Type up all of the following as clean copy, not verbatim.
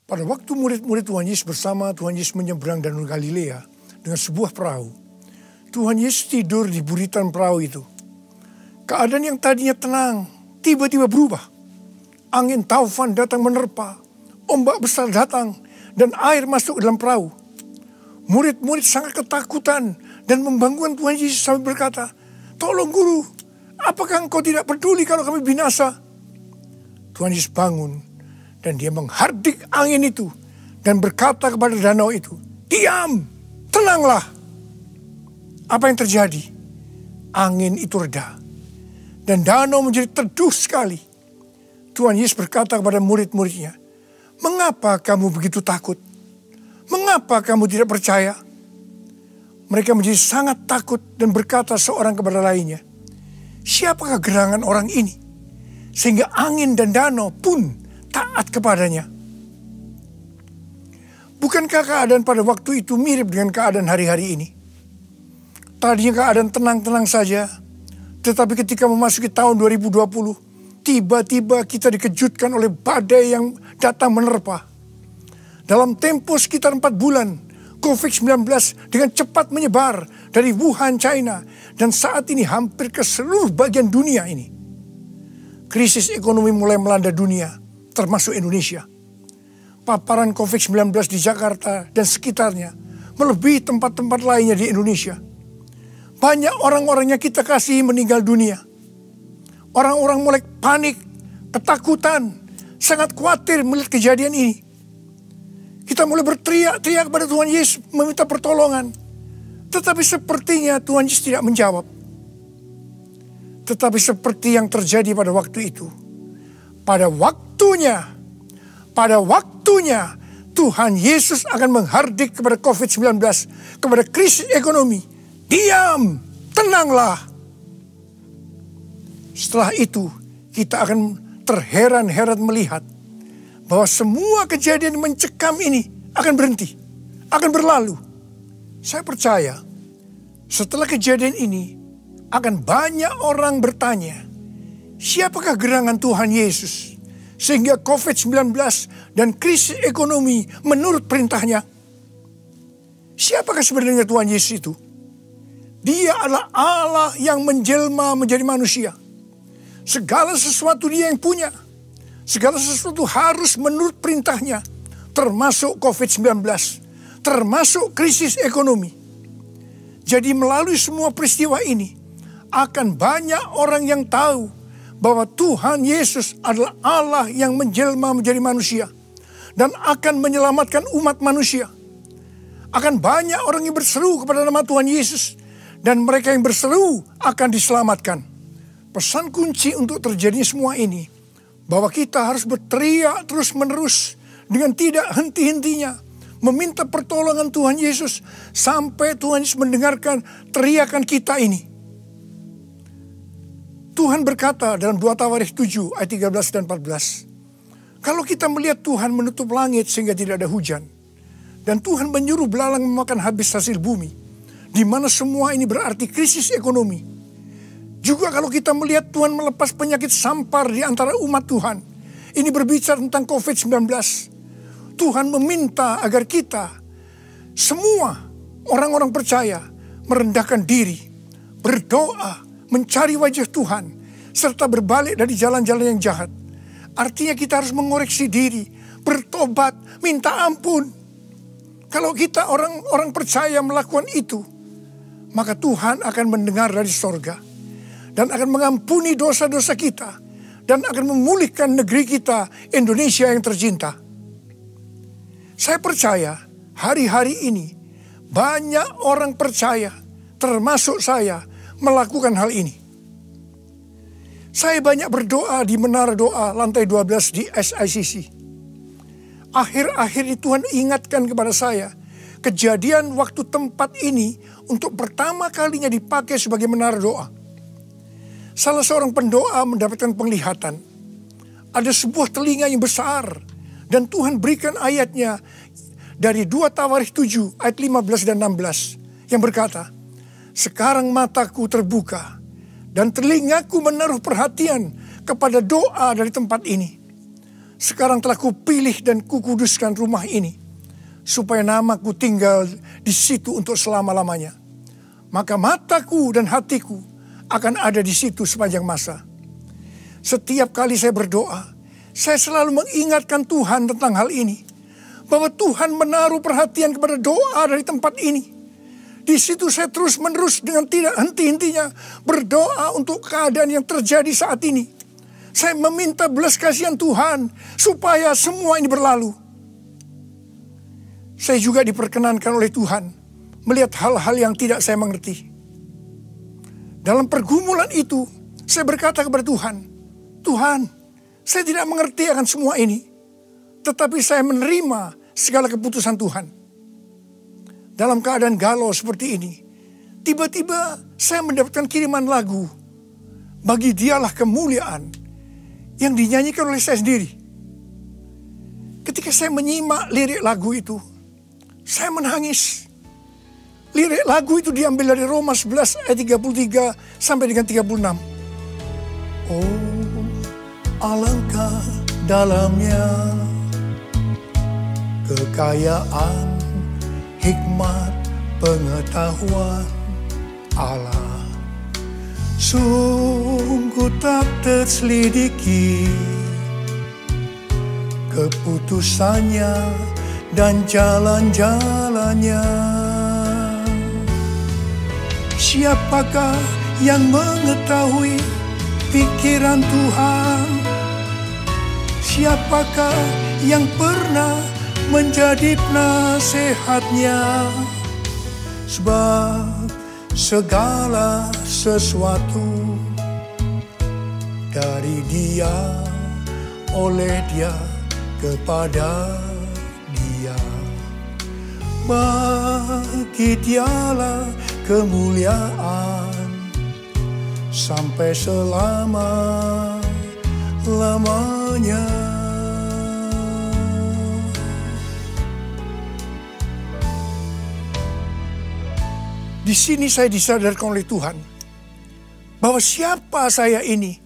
Pada waktu murid-murid Tuhan Yesus bersama Tuhan Yesus menyeberang Danau Galilea dengan sebuah perahu, Tuhan Yesus tidur di buritan perahu itu. Keadaan yang tadinya tenang tiba-tiba berubah. Angin taufan datang menerpa, ombak besar datang, dan air masuk ke dalam perahu. Murid-murid sangat ketakutan dan membangunkan Tuhan Yesus sambil berkata, "Tolong Guru, apakah engkau tidak peduli kalau kami binasa?" Tuhan Yesus bangun dan dia menghardik angin itu dan berkata kepada danau itu, "Diam, tenanglah." Apa yang terjadi? Angin itu reda dan danau menjadi teduh sekali. Tuhan Yesus berkata kepada murid-muridnya, "Mengapa kamu begitu takut? Mengapa kamu tidak percaya?" Mereka menjadi sangat takut dan berkata seorang kepada lainnya, "Siapakah gerangan orang ini? Sehingga angin dan danau pun taat kepadanya." Bukankah keadaan pada waktu itu mirip dengan keadaan hari-hari ini? Tadinya keadaan tenang-tenang saja, tetapi ketika memasuki tahun 2020, tiba-tiba kita dikejutkan oleh badai yang datang menerpa. Dalam tempo sekitar 4 bulan, COVID-19 dengan cepat menyebar dari Wuhan, China, dan saat ini hampir ke seluruh bagian dunia ini. Krisis ekonomi mulai melanda dunia, termasuk Indonesia. Paparan COVID-19 di Jakarta dan sekitarnya melebihi tempat-tempat lainnya di Indonesia. Banyak orang-orang yang kita kasihi meninggal dunia. Orang-orang mulai panik, ketakutan, sangat khawatir melihat kejadian ini. Kita mulai berteriak-teriak kepada Tuhan Yesus meminta pertolongan. Tetapi sepertinya Tuhan Yesus tidak menjawab. Tetapi seperti yang terjadi pada waktu itu. Pada waktunya Tuhan Yesus akan menghardik kepada COVID-19, kepada krisis ekonomi. "Diam, tenanglah." Setelah itu kita akan terheran-heran melihat bahwa semua kejadian mencekam ini akan berhenti, akan berlalu. Saya percaya setelah kejadian ini akan banyak orang bertanya, siapakah gerangan Tuhan Yesus sehingga COVID-19 dan krisis ekonomi menurut perintahnya? Siapakah sebenarnya Tuhan Yesus itu? Dia adalah Allah yang menjelma menjadi manusia. Segala sesuatu dia yang punya. Segala sesuatu harus menurut perintahnya. Termasuk COVID-19. Termasuk krisis ekonomi. Jadi melalui semua peristiwa ini, akan banyak orang yang tahu bahwa Tuhan Yesus adalah Allah yang menjelma menjadi manusia. Dan akan menyelamatkan umat manusia. Akan banyak orang yang berseru kepada nama Tuhan Yesus. Dan mereka yang berseru akan diselamatkan. Pesan kunci untuk terjadinya semua ini, bahwa kita harus berteriak terus-menerus dengan tidak henti-hentinya, meminta pertolongan Tuhan Yesus sampai Tuhan Yesus mendengarkan teriakan kita ini. Tuhan berkata dalam 2 Tawarikh 7 ayat 13 dan 14, kalau kita melihat Tuhan menutup langit sehingga tidak ada hujan, dan Tuhan menyuruh belalang memakan habis hasil bumi, di mana semua ini berarti krisis ekonomi. Juga kalau kita melihat Tuhan melepas penyakit sampar di antara umat Tuhan. Ini berbicara tentang COVID-19. Tuhan meminta agar kita, semua orang-orang percaya, merendahkan diri, berdoa, mencari wajah Tuhan, serta berbalik dari jalan-jalan yang jahat. Artinya kita harus mengoreksi diri, bertobat, minta ampun. Kalau kita orang-orang percaya melakukan itu, maka Tuhan akan mendengar dari sorga dan akan mengampuni dosa-dosa kita dan akan memulihkan negeri kita, Indonesia yang tercinta. Saya percaya hari-hari ini banyak orang percaya, termasuk saya, melakukan hal ini. Saya banyak berdoa di menara doa lantai 12 di SICC. Akhir-akhir ini Tuhan ingatkan kepada saya, kejadian waktu tempat ini untuk pertama kalinya dipakai sebagai menara doa. Salah seorang pendoa mendapatkan penglihatan. Ada sebuah telinga yang besar. Dan Tuhan berikan ayatnya dari 2 Tawarikh 7 ayat 15 dan 16. Yang berkata, sekarang mataku terbuka dan telingaku menaruh perhatian kepada doa dari tempat ini. sekarang telah kupilih dan kukuduskan rumah ini, supaya namaku tinggal di situ untuk selama-lamanya. Maka mataku dan hatiku akan ada di situ sepanjang masa. Setiap kali saya berdoa, saya selalu mengingatkan Tuhan tentang hal ini. Bahwa Tuhan menaruh perhatian kepada doa dari tempat ini. Di situ saya terus-menerus dengan tidak henti-hentinya berdoa untuk keadaan yang terjadi saat ini. Saya meminta belas kasihan Tuhan supaya semua ini berlalu. Saya juga diperkenankan oleh Tuhan melihat hal-hal yang tidak saya mengerti. Dalam pergumulan itu, saya berkata kepada Tuhan, Tuhan, saya tidak mengerti akan semua ini, tetapi saya menerima segala keputusan Tuhan. Dalam keadaan galau seperti ini, tiba-tiba saya mendapatkan kiriman lagu, Bagi Dialah Kemuliaan, yang dinyanyikan oleh saya sendiri. Ketika saya menyimak lirik lagu itu, saya menangis. Lirik lagu itu diambil dari Roma 11 ayat 33 sampai dengan 36. Oh, alangkah dalamnya kekayaan, hikmat, pengetahuan Allah. Sungguh tak terselidiki keputusannya dan jalan-jalannya. Siapakah yang mengetahui pikiran Tuhan? Siapakah yang pernah menjadi penasehatnya? Sebab segala sesuatu dari Dia, oleh Dia, kepada Dia. Bagi Dialah kemuliaan sampai selama-lamanya. Di sini saya disadarkan oleh Tuhan bahwa siapa saya ini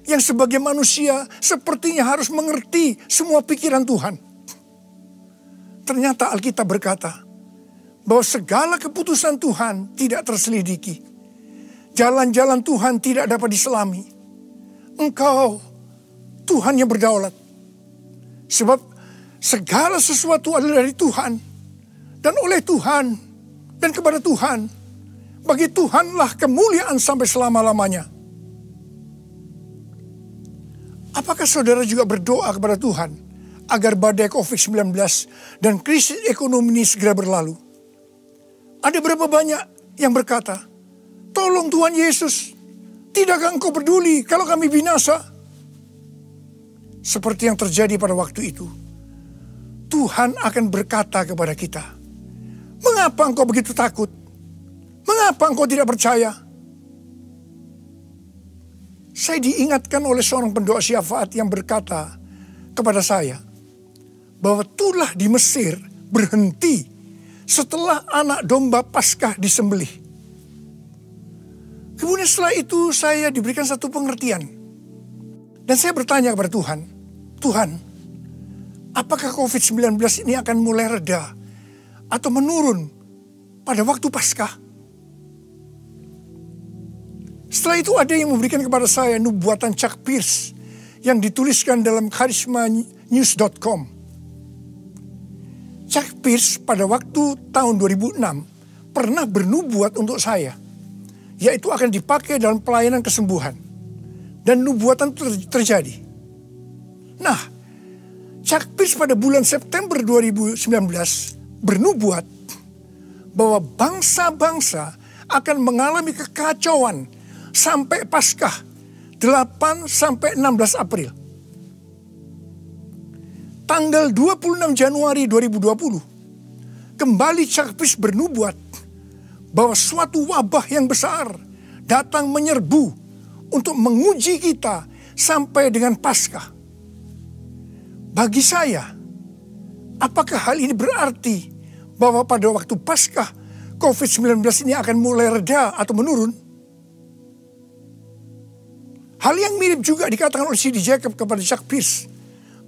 yang sebagai manusia sepertinya harus mengerti semua pikiran Tuhan. Ternyata Alkitab berkata bahwa segala keputusan Tuhan tidak terselidiki. Jalan-jalan Tuhan tidak dapat diselami. Engkau Tuhan yang berdaulat. Sebab segala sesuatu adalah dari Tuhan dan oleh Tuhan dan kepada Tuhan. Bagi Tuhanlah kemuliaan sampai selama-lamanya. Apakah saudara juga berdoa kepada Tuhan agar badai COVID-19 dan krisis ekonomi ini segera berlalu? Ada berapa banyak yang berkata, tolong Tuhan Yesus, tidakkah Engkau peduli kalau kami binasa? Seperti yang terjadi pada waktu itu, Tuhan akan berkata kepada kita, mengapa engkau begitu takut? Mengapa engkau tidak percaya? Saya diingatkan oleh seorang pendoa syafaat yang berkata kepada saya bahwa tulah di Mesir berhenti setelah anak domba Paskah disembelih. Kemudian setelah itu saya diberikan satu pengertian. Dan saya bertanya kepada Tuhan, Tuhan, apakah COVID-19 ini akan mulai reda atau menurun pada waktu Paskah? Setelah itu ada yang memberikan kepada saya nubuatan Chuck Pierce yang dituliskan dalam charismanews.com. Chuck Pierce pada waktu tahun 2006 pernah bernubuat untuk saya, yaitu akan dipakai dalam pelayanan kesembuhan. Dan nubuatan terjadi. Nah, Chuck Pierce pada bulan September 2019 bernubuat bahwa bangsa-bangsa akan mengalami kekacauan sampai Paskah 8 sampai 16 April. Tanggal 26 Januari 2020, kembali Chuck Pierce bernubuat bahwa suatu wabah yang besar datang menyerbu untuk menguji kita sampai dengan Paskah. Bagi saya, apakah hal ini berarti bahwa pada waktu Paskah COVID-19 ini akan mulai reda atau menurun? Hal yang mirip juga dikatakan oleh C.D. Jacob kepada Chuck Pierce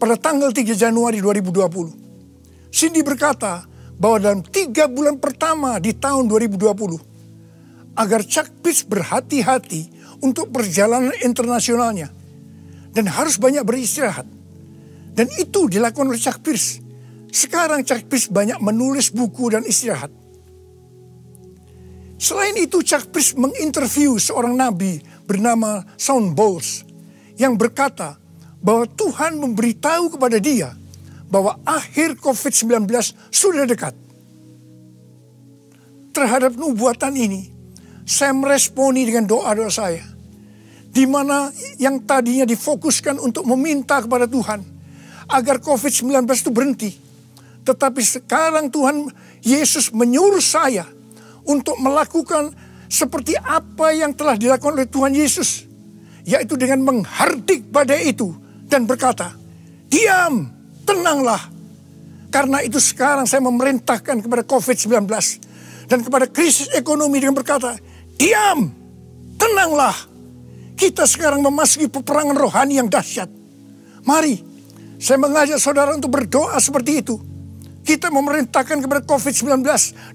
pada tanggal 3 Januari 2020. Cindy berkata bahwa dalam 3 bulan pertama di tahun 2020, agar Chuck Pierce berhati-hati untuk perjalanan internasionalnya dan harus banyak beristirahat. Dan itu dilakukan oleh Chuck Pierce. Sekarang Chuck Pierce banyak menulis buku dan istirahat. Selain itu, Chuck Pierce menginterview seorang nabi bernama Shawn Bolz yang berkata bahwa Tuhan memberitahu kepada dia bahwa akhir COVID-19 sudah dekat. Terhadap nubuatan ini, saya meresponi dengan doa-doa saya. Di mana yang tadinya difokuskan untuk meminta kepada Tuhan agar COVID-19 itu berhenti. Tetapi sekarang Tuhan Yesus menyuruh saya untuk melakukan seperti apa yang telah dilakukan oleh Tuhan Yesus. Yaitu dengan menghardik badai itu dan berkata, diam, tenanglah. Karena itu sekarang saya memerintahkan kepada COVID-19 dan kepada krisis ekonomi dengan berkata, diam, tenanglah. Kita sekarang memasuki peperangan rohani yang dahsyat. Mari, saya mengajak saudara untuk berdoa seperti itu. Kita memerintahkan kepada COVID-19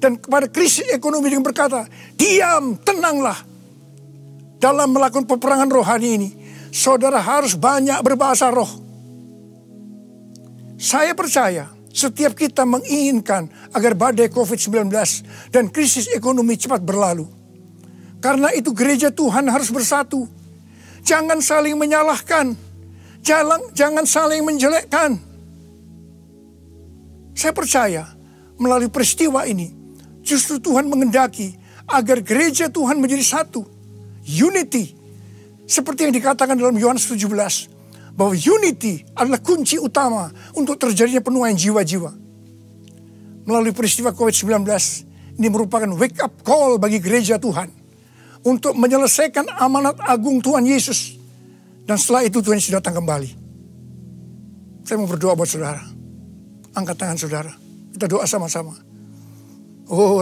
dan kepada krisis ekonomi dengan berkata, diam, tenanglah. Dalam melakukan peperangan rohani ini, saudara harus banyak berbahasa roh. Saya percaya setiap kita menginginkan agar badai COVID-19 dan krisis ekonomi cepat berlalu. Karena itu gereja Tuhan harus bersatu. Jangan saling menyalahkan. Jangan saling menjelekkan. Saya percaya melalui peristiwa ini justru Tuhan mengendaki agar gereja Tuhan menjadi satu. Unity. Seperti yang dikatakan dalam Yohanes 17. Bahwa unity adalah kunci utama untuk terjadinya penuaian jiwa-jiwa. Melalui peristiwa COVID-19, ini merupakan wake up call bagi gereja Tuhan. Untuk menyelesaikan amanat agung Tuhan Yesus. Dan setelah itu Tuhan Yesus datang kembali. Saya mau berdoa buat saudara. Angkat tangan saudara. Kita doa sama-sama. Oh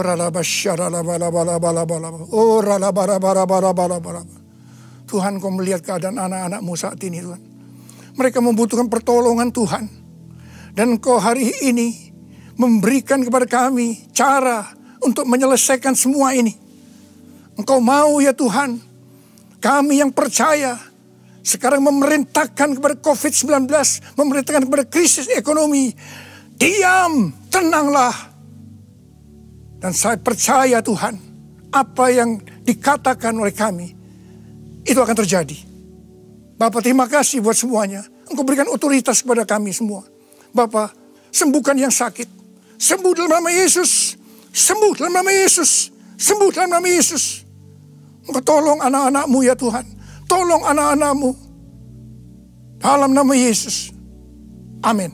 Tuhan, kau melihat keadaan anak-anakmu saat ini Tuhan. Mereka membutuhkan pertolongan Tuhan. Dan Engkau hari ini memberikan kepada kami cara untuk menyelesaikan semua ini. Engkau mau ya Tuhan, kami yang percaya sekarang memerintahkan kepada COVID-19, memerintahkan kepada krisis ekonomi. Diam, tenanglah. Dan saya percaya Tuhan, apa yang dikatakan oleh kami, itu akan terjadi. Bapak, terima kasih buat semuanya. Engkau berikan otoritas kepada kami semua. Bapak, sembuhkan yang sakit. Sembuh dalam nama Yesus. Sembuh dalam nama Yesus. Sembuh dalam nama Yesus. Engkau tolong anak-anakmu ya Tuhan. Tolong anak-anakmu. Dalam nama Yesus. Amin.